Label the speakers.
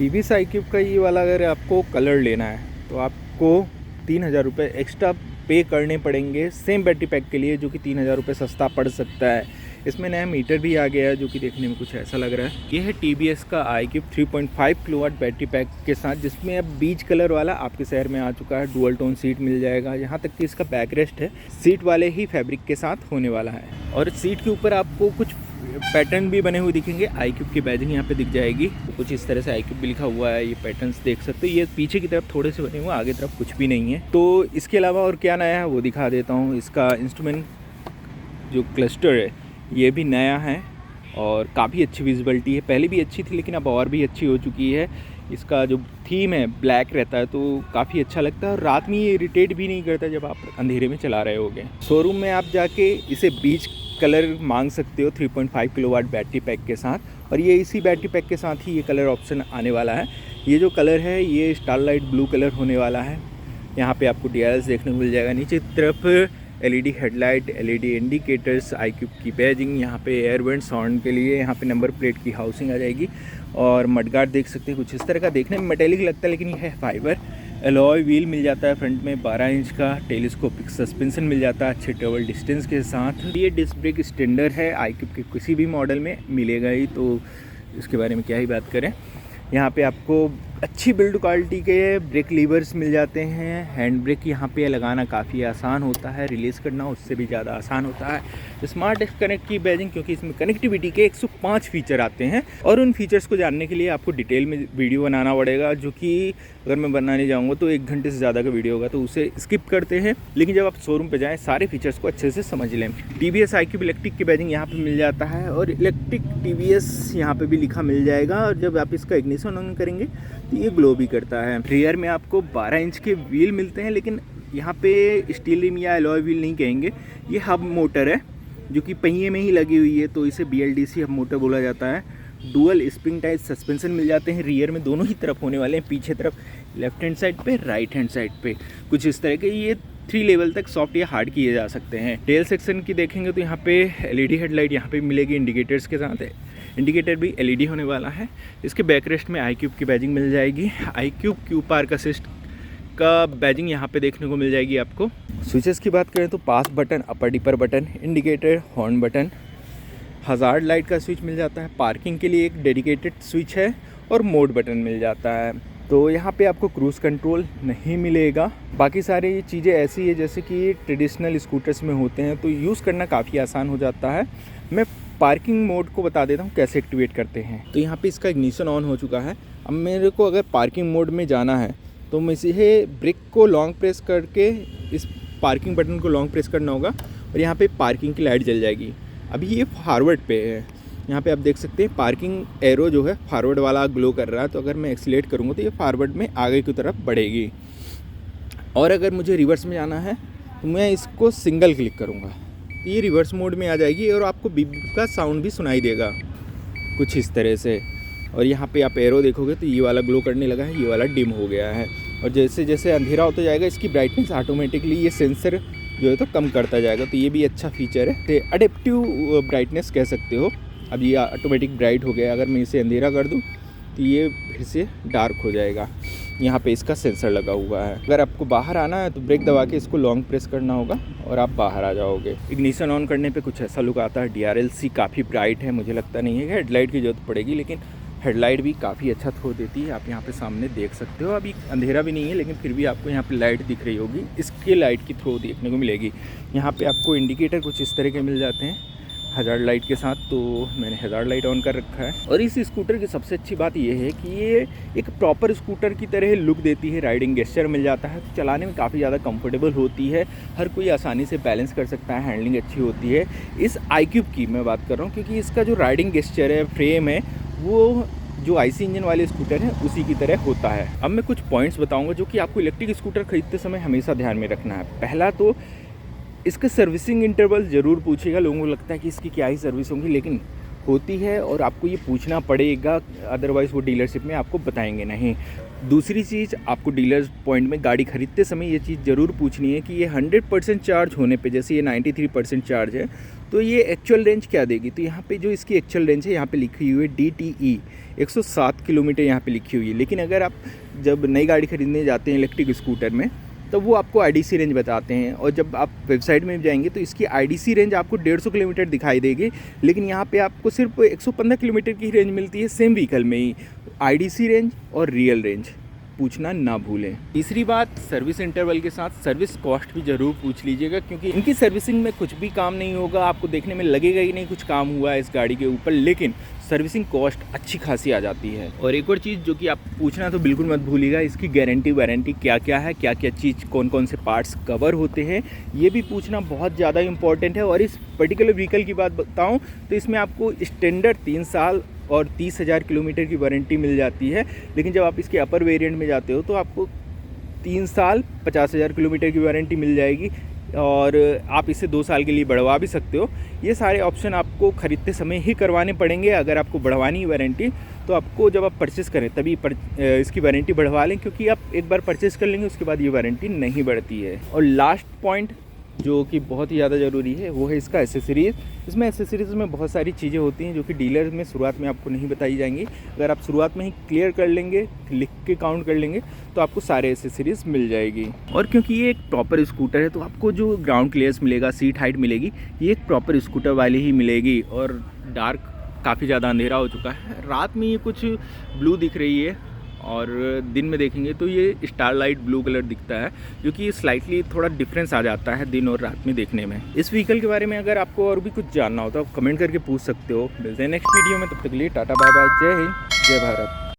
Speaker 1: TVS iQube का ये वाला अगर आपको कलर लेना है तो आपको 3,000 रुपये एक्स्ट्रा पे करने पड़ेंगे सेम बैटरी पैक के लिए, जो कि 3,000 रुपये सस्ता पड़ सकता है। इसमें नया मीटर भी आ गया है जो कि देखने में कुछ ऐसा लग रहा है। ये है टीवीएस का iQube 3.5 किलोवाट बैटरी पैक के साथ, जिसमें अब बीच कलर वाला आपके शहर में आ चुका है। डुअल टोन सीट मिल जाएगा, यहाँ तक कि इसका बैक रेस्ट है सीट वाले ही फैब्रिक के साथ होने वाला है। और सीट के ऊपर आपको कुछ पैटर्न भी बने हुए दिखेंगे। iQube की बैजिंग यहाँ पे दिख जाएगी, कुछ इस तरह से iQube भी लिखा हुआ है। ये पैटर्न्स देख सकते हो, ये पीछे की तरफ थोड़े से बने हुए, आगे तरफ कुछ भी नहीं है। तो इसके अलावा और क्या नया है वो दिखा देता हूँ। इसका इंस्ट्रूमेंट जो क्लस्टर है ये भी नया है और काफ़ी अच्छी विजिबिलिटी है। पहले भी अच्छी थी लेकिन अब और भी अच्छी हो चुकी है। इसका जो थीम है ब्लैक रहता है तो काफ़ी अच्छा लगता है और रात में ये इरिटेट भी नहीं करता जब आप अंधेरे में चला रहे होगे। शोरूम में आप जाके इसे बीच कलर मांग सकते हो 3.5 किलोवाट बैटरी पैक के साथ, और ये इसी बैटरी पैक के साथ ही ये कलर ऑप्शन आने वाला है। ये जो कलर है ये स्टारलाइट ब्लू कलर होने वाला है। यहाँ पे आपको DRLs देखने को मिल जाएगा। नीचे की तरफ LED headlight, LED indicators, iQube की बैजिंग, यहाँ पे एयरवेंट साउंड के लिए, यहाँ पे नंबर प्लेट की हाउसिंग आ जाएगी। और मडगार्ड देख सकते हैं कुछ इस तरह का, देखने में मेटेलिक लगता है लेकिन ये है फाइबर। एलॉय व्हील मिल जाता है फ्रंट में, 12 इंच का टेलीस्कोपिक सस्पेंशन मिल जाता है अच्छे ट्रेवल डिस्टेंस के साथ। ये डिस्क ब्रेक स्टैंडर्ड है, iQube के किसी भी मॉडल में मिलेगा ही, तो इसके बारे में क्या ही बात करें। यहाँ पे आपको अच्छी बिल्ड क्वालिटी के ब्रेक लीवर्स मिल जाते हैं। हैंड ब्रेक यहाँ पे लगाना काफ़ी आसान होता है, रिलीज़ करना उससे भी ज़्यादा आसान होता है। स्मार्ट कनेक्ट की बैजिंग, क्योंकि इसमें कनेक्टिविटी के 105 फीचर आते हैं और उन फीचर्स को जानने के लिए आपको डिटेल में वीडियो बनाना पड़ेगा, जो कि अगर मैं बनाने जाऊँगा तो 1 घंटे से ज़्यादा का वीडियो होगा, तो उसे स्किप करते हैं। लेकिन जब आप शोरूम पर जाएँ सारे फीचर्स को अच्छे से समझ लें। TVS iQube इलेक्ट्रिक की बैजिंग यहाँ पर मिल जाता है और इलेक्ट्रिक TVS यहाँ पर भी लिखा मिल जाएगा। और जब आप इसका इग्निशन ऑन करेंगे तो ये ग्लो भी करता है। रियर में आपको 12 इंच के व्हील मिलते हैं, लेकिन यहाँ पे स्टील रिम या एलॉय व्हील नहीं कहेंगे, ये हब मोटर है जो कि पहिए में ही लगी हुई है, तो इसे BLDC हब मोटर बोला जाता है। डुअल स्प्रिंग टाइप सस्पेंशन मिल जाते हैं रियर में, दोनों ही तरफ होने वाले हैं, पीछे तरफ लेफ्ट हैंड साइड पे, राइट हैंड साइड पे कुछ इस तरह के। ये 3 लेवल तक सॉफ्ट या हार्ड किए जा सकते हैं। टेल सेक्शन की देखेंगे तो यहाँ पे LED हेडलाइट यहाँ पे मिलेगी इंडिकेटर्स के साथ है। इंडिकेटर भी LED होने वाला है। इसके बैक रेस्ट में iQube की बैजिंग मिल जाएगी। iQube Q पार्क असिस्ट का बैजिंग यहाँ पे देखने को मिल जाएगी आपको। स्विचेस की बात करें तो pass button, upper dipper button, indicator, horn button, hazard light का स्विच मिल जाता है। पार्किंग के लिए एक डेडिकेटेड स्विच है और मोड बटन मिल जाता है। तो यहाँ पे आपको क्रूज़ कंट्रोल नहीं मिलेगा। बाकी सारी चीज़ें ऐसी है जैसे कि ट्रेडिशनल स्कूटर्स में होते हैं, तो यूज़ करना काफ़ी आसान हो जाता है। मैं पार्किंग मोड को बता देता हूँ कैसे एक्टिवेट करते हैं। तो यहाँ पे इसका इग्निशन ऑन हो चुका है। अब मेरे को अगर पार्किंग मोड में जाना है तो मैं इसे ब्रेक को लॉन्ग प्रेस करके इस पार्किंग बटन को लॉन्ग प्रेस करना होगा और यहाँ पे पार्किंग की लाइट जल जाएगी। अभी ये फॉरवर्ड पे है, यहाँ पे आप देख सकते हैं पार्किंग एरो जो है फॉरवर्ड वाला ग्लो कर रहा है। तो अगर मैं एक्सीलेट करूँगा तो ये फॉरवर्ड में आगे की तरफ बढ़ेगी। और अगर मुझे रिवर्स में जाना है तो मैं इसको सिंगल क्लिक करूँगा, ये रिवर्स मोड में आ जाएगी और आपको बीप का साउंड भी सुनाई देगा कुछ इस तरह से। और यहाँ पे आप एरो देखोगे तो ये वाला ग्लो करने लगा है, ये वाला डिम हो गया है। और जैसे जैसे अंधेरा होता जाएगा इसकी ब्राइटनेस ऑटोमेटिकली ये सेंसर जो है तो कम करता जाएगा। तो ये भी अच्छा फीचर है, तो अडेप्टिव ब्राइटनेस कह सकते हो। अब ये ऑटोमेटिक ब्राइट हो गया, अगर मैं इसे अंधेरा कर दूँ तो ये फिर से डार्क हो जाएगा। यहाँ पे इसका सेंसर लगा हुआ है। अगर आपको बाहर आना है तो ब्रेक दबा के इसको लॉन्ग प्रेस करना होगा और आप बाहर आ जाओगे। इग्निशन ऑन करने पे कुछ ऐसा लुक आता है। DRLC काफ़ी ब्राइट है, मुझे लगता नहीं है कि हेडलाइट की जरूरत पड़ेगी, लेकिन हेडलाइट भी काफ़ी अच्छा थ्रो देती है। आप यहाँ पे सामने देख सकते हो, अभी अंधेरा भी नहीं है लेकिन फिर भी आपको यहाँ पे लाइट दिख रही होगी, इसके लाइट की थ्रो देखने को मिलेगी। यहाँ पे आपको इंडिकेटर कुछ इस तरह के मिल जाते हैं हज़ार्ड लाइट के साथ, तो मैंने हज़ार्ड लाइट ऑन कर रखा है। और इस स्कूटर की सबसे अच्छी बात ये है कि ये एक प्रॉपर स्कूटर की तरह लुक देती है। राइडिंग गेस्चर मिल जाता है, तो चलाने में काफ़ी ज़्यादा कंफर्टेबल होती है, हर कोई आसानी से बैलेंस कर सकता है, हैंडलिंग अच्छी होती है। इस iQube की मैं बात कर रहा हूँ क्योंकि इसका जो राइडिंग गेस्चर है, फ्रेम है, वो जो IC इंजन वाले स्कूटर हैं उसी की तरह होता है। अब मैं कुछ पॉइंट्स बताऊँगा जो कि आपको इलेक्ट्रिक स्कूटर खरीदते समय हमेशा ध्यान में रखना है। पहला तो इसका सर्विसिंग इंटरवल ज़रूर पूछिएगा। लोगों को लगता है कि इसकी क्या ही सर्विस होंगी, लेकिन होती है और आपको ये पूछना पड़ेगा, अदरवाइज़ वो डीलरशिप में आपको बताएंगे नहीं। दूसरी चीज़, आपको डीलर पॉइंट में गाड़ी खरीदते समय ये चीज़ ज़रूर पूछनी है कि ये 100% चार्ज होने पे, जैसे ये 93% चार्ज है, तो ये एक्चुअल रेंज क्या देगी, तो यहाँ पे जो इसकी एक्चुअल रेंज है यहाँ पे लिखी हुई है DTE 107 किलोमीटर यहाँ पे लिखी हुई है। लेकिन अगर आप जब नई गाड़ी खरीदने जाते हैं इलेक्ट्रिक स्कूटर में, तो वो आपको IDC रेंज बताते हैं, और जब आप वेबसाइट में जाएंगे तो इसकी IDC रेंज आपको 150 किलोमीटर दिखाई देगी। लेकिन यहाँ पे आपको सिर्फ 115 किलोमीटर की रेंज मिलती है सेम व्हीकल में ही। IDC रेंज और रियल रेंज पूछना ना भूलें। तीसरी बात, सर्विस इंटरवल के साथ सर्विस कॉस्ट भी ज़रूर पूछ लीजिएगा, क्योंकि इनकी सर्विसिंग में कुछ भी काम नहीं होगा, आपको देखने में लगेगा ही नहीं कुछ काम हुआ है इस गाड़ी के ऊपर, लेकिन सर्विसिंग कॉस्ट अच्छी खासी आ जाती है। और एक और चीज़ जो कि आप पूछना तो बिल्कुल मत भूलिएगा, इसकी गारंटी वारंटी क्या क्या है, क्या क्या चीज़ कौन कौन से पार्ट्स कवर होते हैं, ये भी पूछना बहुत ज़्यादा इंपॉर्टेंट है। और इस पर्टिकुलर व्हीकल की बात बताऊँ तो इसमें आपको स्टैंडर्ड 3 साल और 30,000 किलोमीटर की वारंटी मिल जाती है। लेकिन जब आप इसके अपर वेरिएंट में जाते हो तो आपको 3 साल 50,000 किलोमीटर की वारंटी मिल जाएगी, और आप इसे 2 साल के लिए बढ़वा भी सकते हो। ये सारे ऑप्शन आपको ख़रीदते समय ही करवाने पड़ेंगे। अगर आपको बढ़वानी है वारंटी तो आपको जब आप परचेस करें तभी इसकी वारंटी बढ़वा लें, क्योंकि आप एक बार परचेस कर लेंगे उसके बाद ये वारंटी नहीं बढ़ती है। और लास्ट पॉइंट जो कि बहुत ही ज़्यादा ज़रूरी है वो है इसका एसेसरीज़। इसमें एसेसरीज़ में बहुत सारी चीज़ें होती हैं जो कि डीलर में शुरुआत में आपको नहीं बताई जाएंगी। अगर आप शुरुआत में ही क्लियर कर लेंगे, लिख के काउंट कर लेंगे, तो आपको सारे एसेसरीज़ मिल जाएगी। और क्योंकि ये एक प्रॉपर स्कूटर है तो आपको जो ग्राउंड क्लियरेंस मिलेगा, सीट हाइट मिलेगी, ये एक प्रॉपर स्कूटर वाली ही मिलेगी। और डार्क काफ़ी ज़्यादा अंधेरा हो चुका है, रात में ये कुछ ब्लू दिख रही है, और दिन में देखेंगे तो ये स्टारलाइट ब्लू कलर दिखता है, जो कि स्लाइटली थोड़ा डिफरेंस आ जाता है दिन और रात में देखने में। इस व्हीकल के बारे में अगर आपको और भी कुछ जानना हो तो आप कमेंट करके पूछ सकते हो। मिलते हैं नेक्स्ट वीडियो में, तब तक के लिए टाटा बाय बाय, जय हिंद, जय भारत।